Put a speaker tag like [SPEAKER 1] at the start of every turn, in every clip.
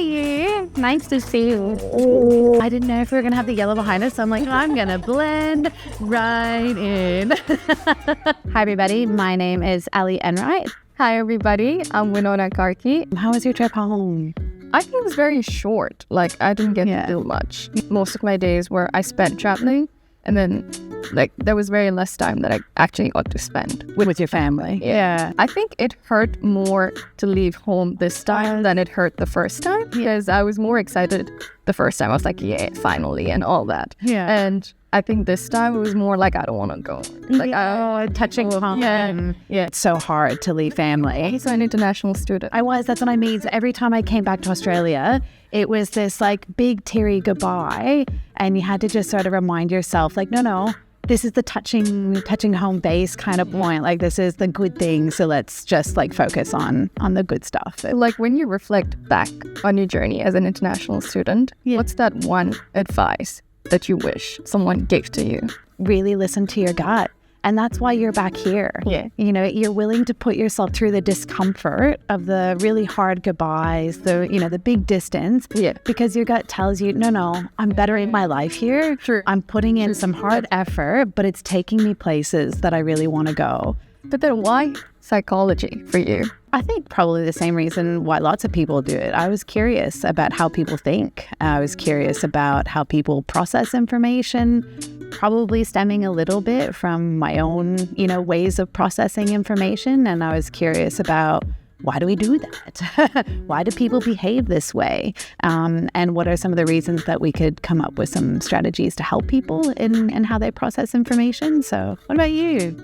[SPEAKER 1] Hi, nice to see you. I didn't know if we were going to have the yellow behind us, so I'm like, I'm going to blend right in. Hi, everybody. My name is Enright.
[SPEAKER 2] Hi, everybody. I'm Winona Karki.
[SPEAKER 1] How was your trip home?
[SPEAKER 2] I think it was very short. Like, I didn't get to do much. Most of my days were I spent traveling, and then there was very less time that I actually got to spend
[SPEAKER 1] with your family.
[SPEAKER 2] Yeah. I think it hurt more to leave home this time than it hurt the first time, because I was more excited the first time. I was like, yeah, finally, and all that.
[SPEAKER 1] Yeah.
[SPEAKER 2] And I think this time it was more like, I don't want to go.
[SPEAKER 1] Touching home. Yeah. It's so hard to leave family.
[SPEAKER 2] He's an international student.
[SPEAKER 1] I was. That's what I mean. So every time I came back to Australia, it was this big teary goodbye, and you had to just sort of remind yourself, no, this is the touching home base kind of point. This is the good thing. So let's just focus on the good stuff.
[SPEAKER 2] When you reflect back on your journey as an international student, what's that one advice that you wish someone gave to you?
[SPEAKER 1] Really listen to your gut. And that's why you're back here.
[SPEAKER 2] Yeah.
[SPEAKER 1] You're willing to put yourself through the discomfort of the really hard goodbyes, the big distance.
[SPEAKER 2] Yeah.
[SPEAKER 1] Because your gut tells you, no, I'm bettering my life here.
[SPEAKER 2] Sure.
[SPEAKER 1] I'm putting in some hard effort, but it's taking me places that I really want to go.
[SPEAKER 2] But then why psychology for you?
[SPEAKER 1] I think probably the same reason why lots of people do it. I was curious about how people think. I was curious about how people process information, probably stemming a little bit from my own, ways of processing information. And I was curious about, why do we do that? Why do people behave this way? And what are some of the reasons that we could come up with some strategies to help people in how they process information? So what about you?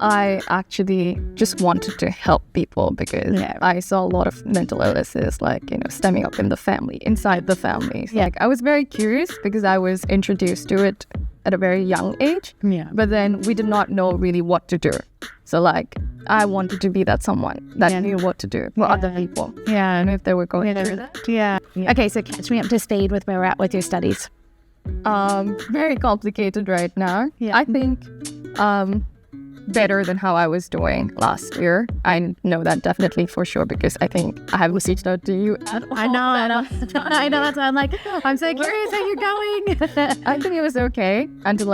[SPEAKER 2] I actually just wanted to help people because I saw a lot of mental illnesses, stemming up in the family, inside the families.
[SPEAKER 1] Yeah.
[SPEAKER 2] I was very curious because I was introduced to it at a very young age.
[SPEAKER 1] Yeah.
[SPEAKER 2] But then we did not know really what to do. So I wanted to be that someone that knew what to do for other people.
[SPEAKER 1] Yeah.
[SPEAKER 2] And if they were going through that.
[SPEAKER 1] Yeah. Okay, so catch me up to speed with where we're at with your studies.
[SPEAKER 2] Very complicated right now.
[SPEAKER 1] Yeah.
[SPEAKER 2] I think better than how I was doing last year. I know that definitely for sure because I think I haven't reached out to you at all.
[SPEAKER 1] I know. That's why I'm so curious how you're going.
[SPEAKER 2] I think it was okay until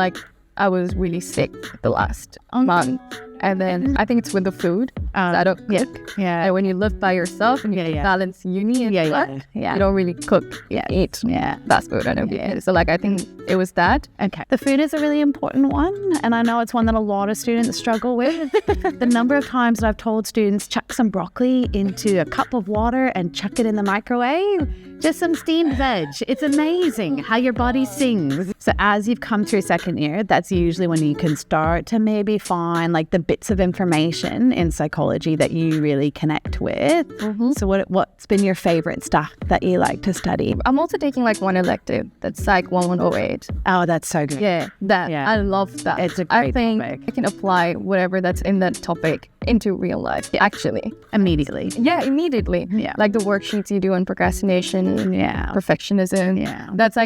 [SPEAKER 2] I was really sick the last month. And then I think it's with the food. I don't cook.
[SPEAKER 1] Yeah.
[SPEAKER 2] And when you live by yourself and you balance uni and work, you don't really cook, eat fast food. I know. So I think it was that.
[SPEAKER 1] Okay. The food is a really important one. And I know it's one that a lot of students struggle with. The number of times that I've told students, chuck some broccoli into a cup of water and chuck it in the microwave. Just some steamed veg. It's amazing how your body sings. So as you've come through second year, that's usually when you can start to maybe find the bits of information in psychology that you really connect with. Mm-hmm. So what's been your favorite stuff that you like to study?
[SPEAKER 2] I'm also taking one elective, that's Psych 1108.
[SPEAKER 1] Oh, that's so good.
[SPEAKER 2] Yeah, I love that.
[SPEAKER 1] It's a great
[SPEAKER 2] topic.
[SPEAKER 1] I
[SPEAKER 2] can apply whatever that's in that topic into real life, actually.
[SPEAKER 1] Immediately.
[SPEAKER 2] Yeah, immediately.
[SPEAKER 1] Yeah.
[SPEAKER 2] The worksheets you do on procrastination, perfectionism.
[SPEAKER 1] Yeah.
[SPEAKER 2] That's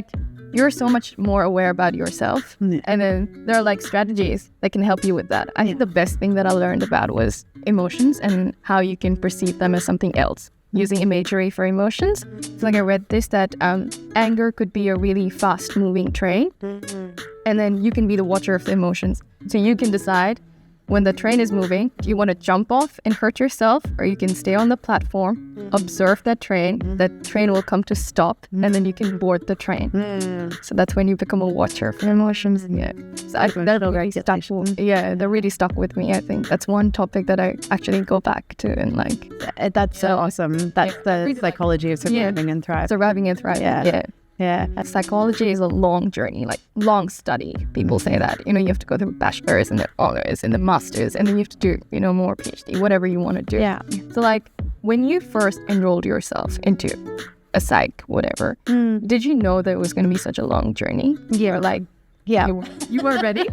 [SPEAKER 2] you're so much more aware about yourself.
[SPEAKER 1] Yeah.
[SPEAKER 2] And then there are strategies that can help you with that. I think the best thing that I learned about was emotions and how you can perceive them as something else. Using imagery for emotions. So I read this that anger could be a really fast moving train. Mm-hmm. And then you can be the watcher of the emotions. So you can decide when the train is moving, do you want to jump off and hurt yourself, or you can stay on the platform, observe that train, that train will come to stop, and then you can board the train. So that's when you become a watcher for emotions. Yeah. So I think that really stuck. Yeah, that really stuck with me. I think that's one topic that I actually go back to and
[SPEAKER 1] That's so awesome. That's the psychology of surviving and thriving.
[SPEAKER 2] Surviving and thriving. Yeah. Psychology is a long journey, long study. People say that, you have to go through bachelor's and the honors and the master's, and then you have to do, more PhD, whatever you want to do.
[SPEAKER 1] Yeah.
[SPEAKER 2] So when you first enrolled yourself into a psych, whatever, did you know that it was going to be such a long journey?
[SPEAKER 1] Yeah. Yeah.
[SPEAKER 2] You were ready?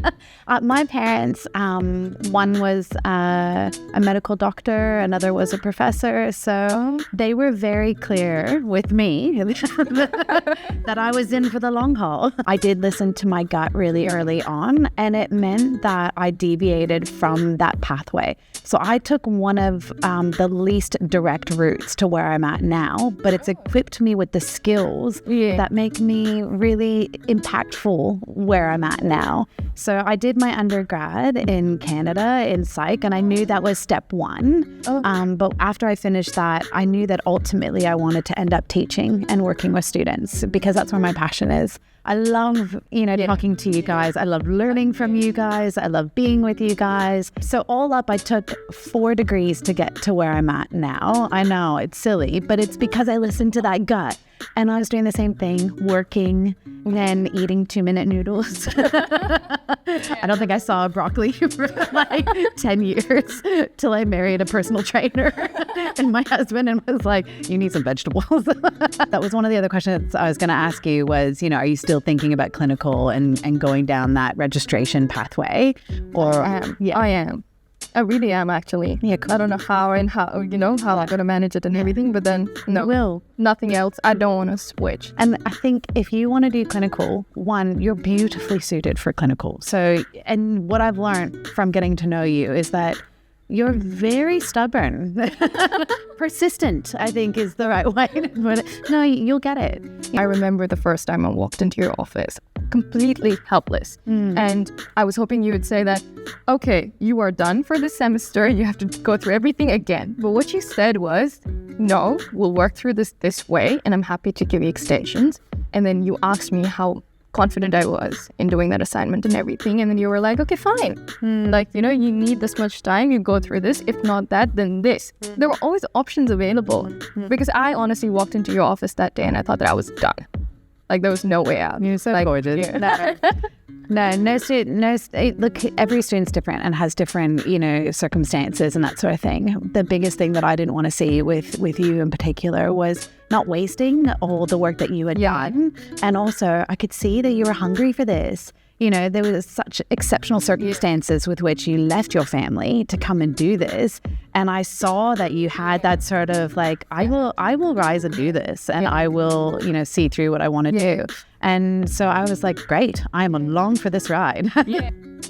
[SPEAKER 1] My parents, one was a medical doctor, another was a professor. So they were very clear with me that I was in for the long haul. I did listen to my gut really early on, and it meant that I deviated from that pathway. So I took one of the least direct routes to where I'm at now, but it's equipped me with the skills that make me really impactful where I'm at now. So I did my undergrad in Canada in psych, and I knew that was step one. But after I finished that, I knew that ultimately I wanted to end up teaching and working with students, because that's where my passion is. I love, talking to you guys. I love learning from you guys. I love being with you guys. So all up, I took 4 degrees to get to where I'm at now. I know it's silly, but it's because I listened to that gut. And I was doing the same thing, working and eating 2-minute noodles. I don't think I saw broccoli for like 10 years till I married a personal trainer and my husband, and was like, you need some vegetables. That was one of the other questions I was going to ask you was, are you still thinking about clinical and going down that registration pathway? Or
[SPEAKER 2] I am. I really am, actually.
[SPEAKER 1] Yeah, cool.
[SPEAKER 2] I don't know how how I'm going to manage it and everything, but then nothing else. I don't want to switch.
[SPEAKER 1] And I think if you want to do clinical, one, you're beautifully suited for clinical. So, and what I've learned from getting to know you is that you're very stubborn. Persistent, I think, is the right way to put it. No, you'll get it.
[SPEAKER 2] I remember the first time I walked into your office, completely helpless. And I was hoping you would say that, okay, you are done for this semester. You have to go through everything again. But what you said was, no, we'll work through this way, and I'm happy to give you extensions. And then you asked me how confident I was in doing that assignment and everything, and then you were like, okay, fine, you need this much time, you go through this, if not that, then this. There were always options available, because I honestly walked into your office that day and I thought that I was done. Like, there was no way out.
[SPEAKER 1] You're so gorgeous. No student, look, every student's different and has different, circumstances and that sort of thing. The biggest thing that I didn't want to see with you in particular was not wasting all the work that you had done. And also, I could see that you were hungry for this. There was such exceptional circumstances with which you left your family to come and do this. And I saw that you had that sort of like, I will rise and do this, and I will, see through what I want to do. And so I was like, great, I am along for this ride.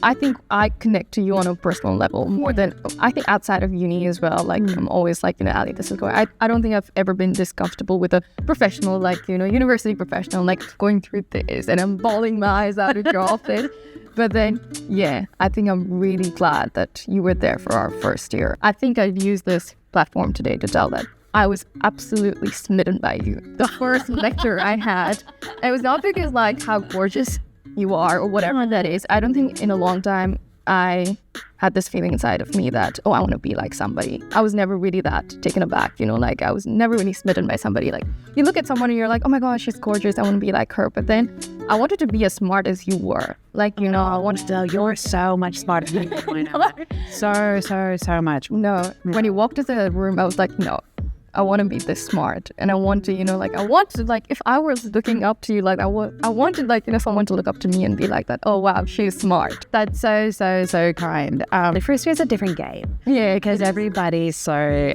[SPEAKER 2] I think I connect to you on a personal level more than, I think, outside of uni as well. Like, I'm always like, Ali, this is going, I don't think I've ever been this comfortable with a professional, like, university professional, like going through this, and I'm bawling my eyes out at your office. But then, I think I'm really glad that you were there for our first year. I think I've used this platform today to tell that I was absolutely smitten by you. The first lecture I had, it was not because like how gorgeous you are or whatever that is. I don't think in a long time I had this feeling inside of me that, I want to be like somebody. I was never really that taken aback, like I was never really smitten by somebody. Like, you look at someone and you're like, oh my gosh, she's gorgeous, I want to be like her. But then I wanted to be as smart as you were. Like, I wanted to,
[SPEAKER 1] you're so much smarter than me. So much.
[SPEAKER 2] No, when you walked into the room, I was like, no, I want to be this smart, and I want to, if I was looking up to you, like I wanted, someone to look up to me and be like that. Oh wow, she's smart.
[SPEAKER 1] That's so kind. The first year is a different game.
[SPEAKER 2] Yeah,
[SPEAKER 1] because everybody's so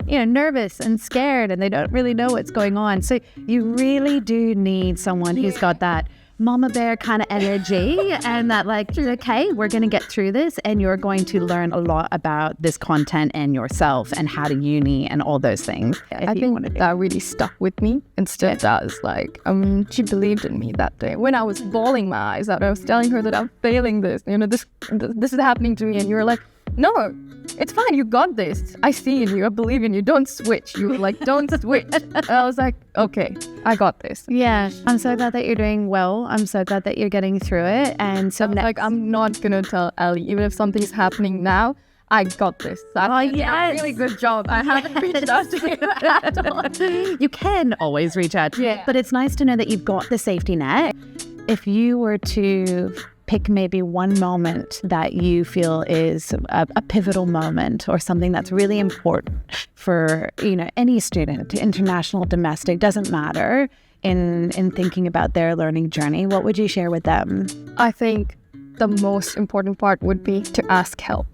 [SPEAKER 1] nervous and scared, and they don't really know what's going on. So you really do need someone who's got that mama bear kind of energy, and that like, okay, we're going to get through this, and you're going to learn a lot about this content and yourself and how to uni and all those things.
[SPEAKER 2] I think that really stuck with me and still does. Like, she believed in me that day when I was bawling my eyes out. I was telling her that I'm failing this, this is happening to me, and you were like, no, it's fine, you got this. I see in you, I believe in you. Don't switch. You were like, don't switch. And I was like, okay, I got this.
[SPEAKER 1] Yeah, I'm so glad that you're doing well. I'm so glad that you're getting through it. And so
[SPEAKER 2] I'm not gonna tell Ali, even if something's happening now, I got this.
[SPEAKER 1] Yes.
[SPEAKER 2] Really good job. I haven't reached out to you at all.
[SPEAKER 1] You can always reach out.
[SPEAKER 2] Yeah.
[SPEAKER 1] But it's nice to know that you've got the safety net. If you were to pick maybe one moment that you feel is a pivotal moment, or something that's really important for, any student, international, domestic, doesn't matter. in thinking about their learning journey, what would you share with them?
[SPEAKER 2] I think the most important part would be to ask help.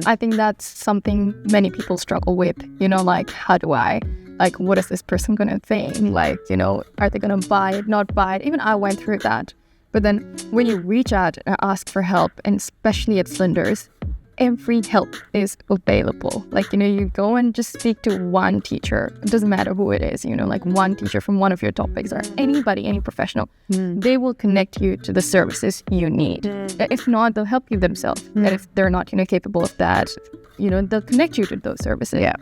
[SPEAKER 2] I think that's something many people struggle with, like, how do I, like, what is this person going to think? Like, are they going to buy it, not buy it? Even I went through that. But then when you reach out and ask for help, and especially at Flinders, every help is available. Like, you go and just speak to one teacher. It doesn't matter who it is, like one teacher from one of your topics or anybody, any professional. They will connect you to the services you need. If not, they'll help you themselves. And if they're not, capable of that, they'll connect you to those services.
[SPEAKER 1] Yeah.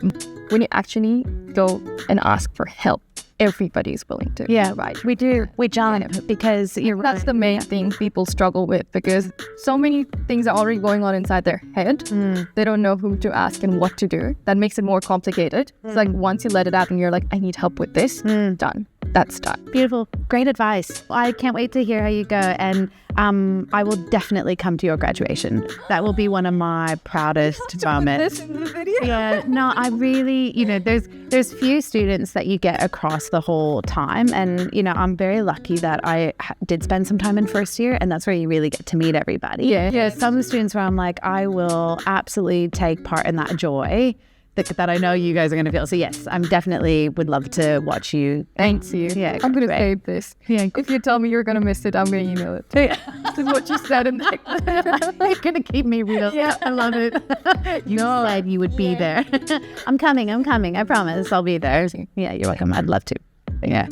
[SPEAKER 2] When you actually go and ask for help, everybody's willing to.
[SPEAKER 1] Yeah, right. We do. We jump because
[SPEAKER 2] that's the main thing people struggle with, because so many things are already going on inside their head. They don't know who to ask and what to do. That makes it more complicated. It's like once you let it out and you're like, I need help with this, done. That's done.
[SPEAKER 1] Beautiful. Great advice. I can't wait to hear how you go. And I will definitely come to your graduation. That will be one of my proudest moments. Yeah. No, I really, there's few students that you get across the whole time. And, I'm very lucky that I did spend some time in first year, and that's where you really get to meet everybody.
[SPEAKER 2] Yeah.
[SPEAKER 1] Some of the students where I'm like, I will absolutely take part in that joy that I know you guys are going to feel. So yes, I'm definitely would love to watch you.
[SPEAKER 2] Thanks you.
[SPEAKER 1] Yeah,
[SPEAKER 2] I'm going to save this.
[SPEAKER 1] Yeah.
[SPEAKER 2] If you tell me you're going to miss it, I'm going to email it. This is what you said in there.
[SPEAKER 1] You're going to keep me real.
[SPEAKER 2] Yeah, I love it.
[SPEAKER 1] You said you would be there. I'm coming. I promise I'll be there. Yeah, you're welcome. I'd love to. Yeah.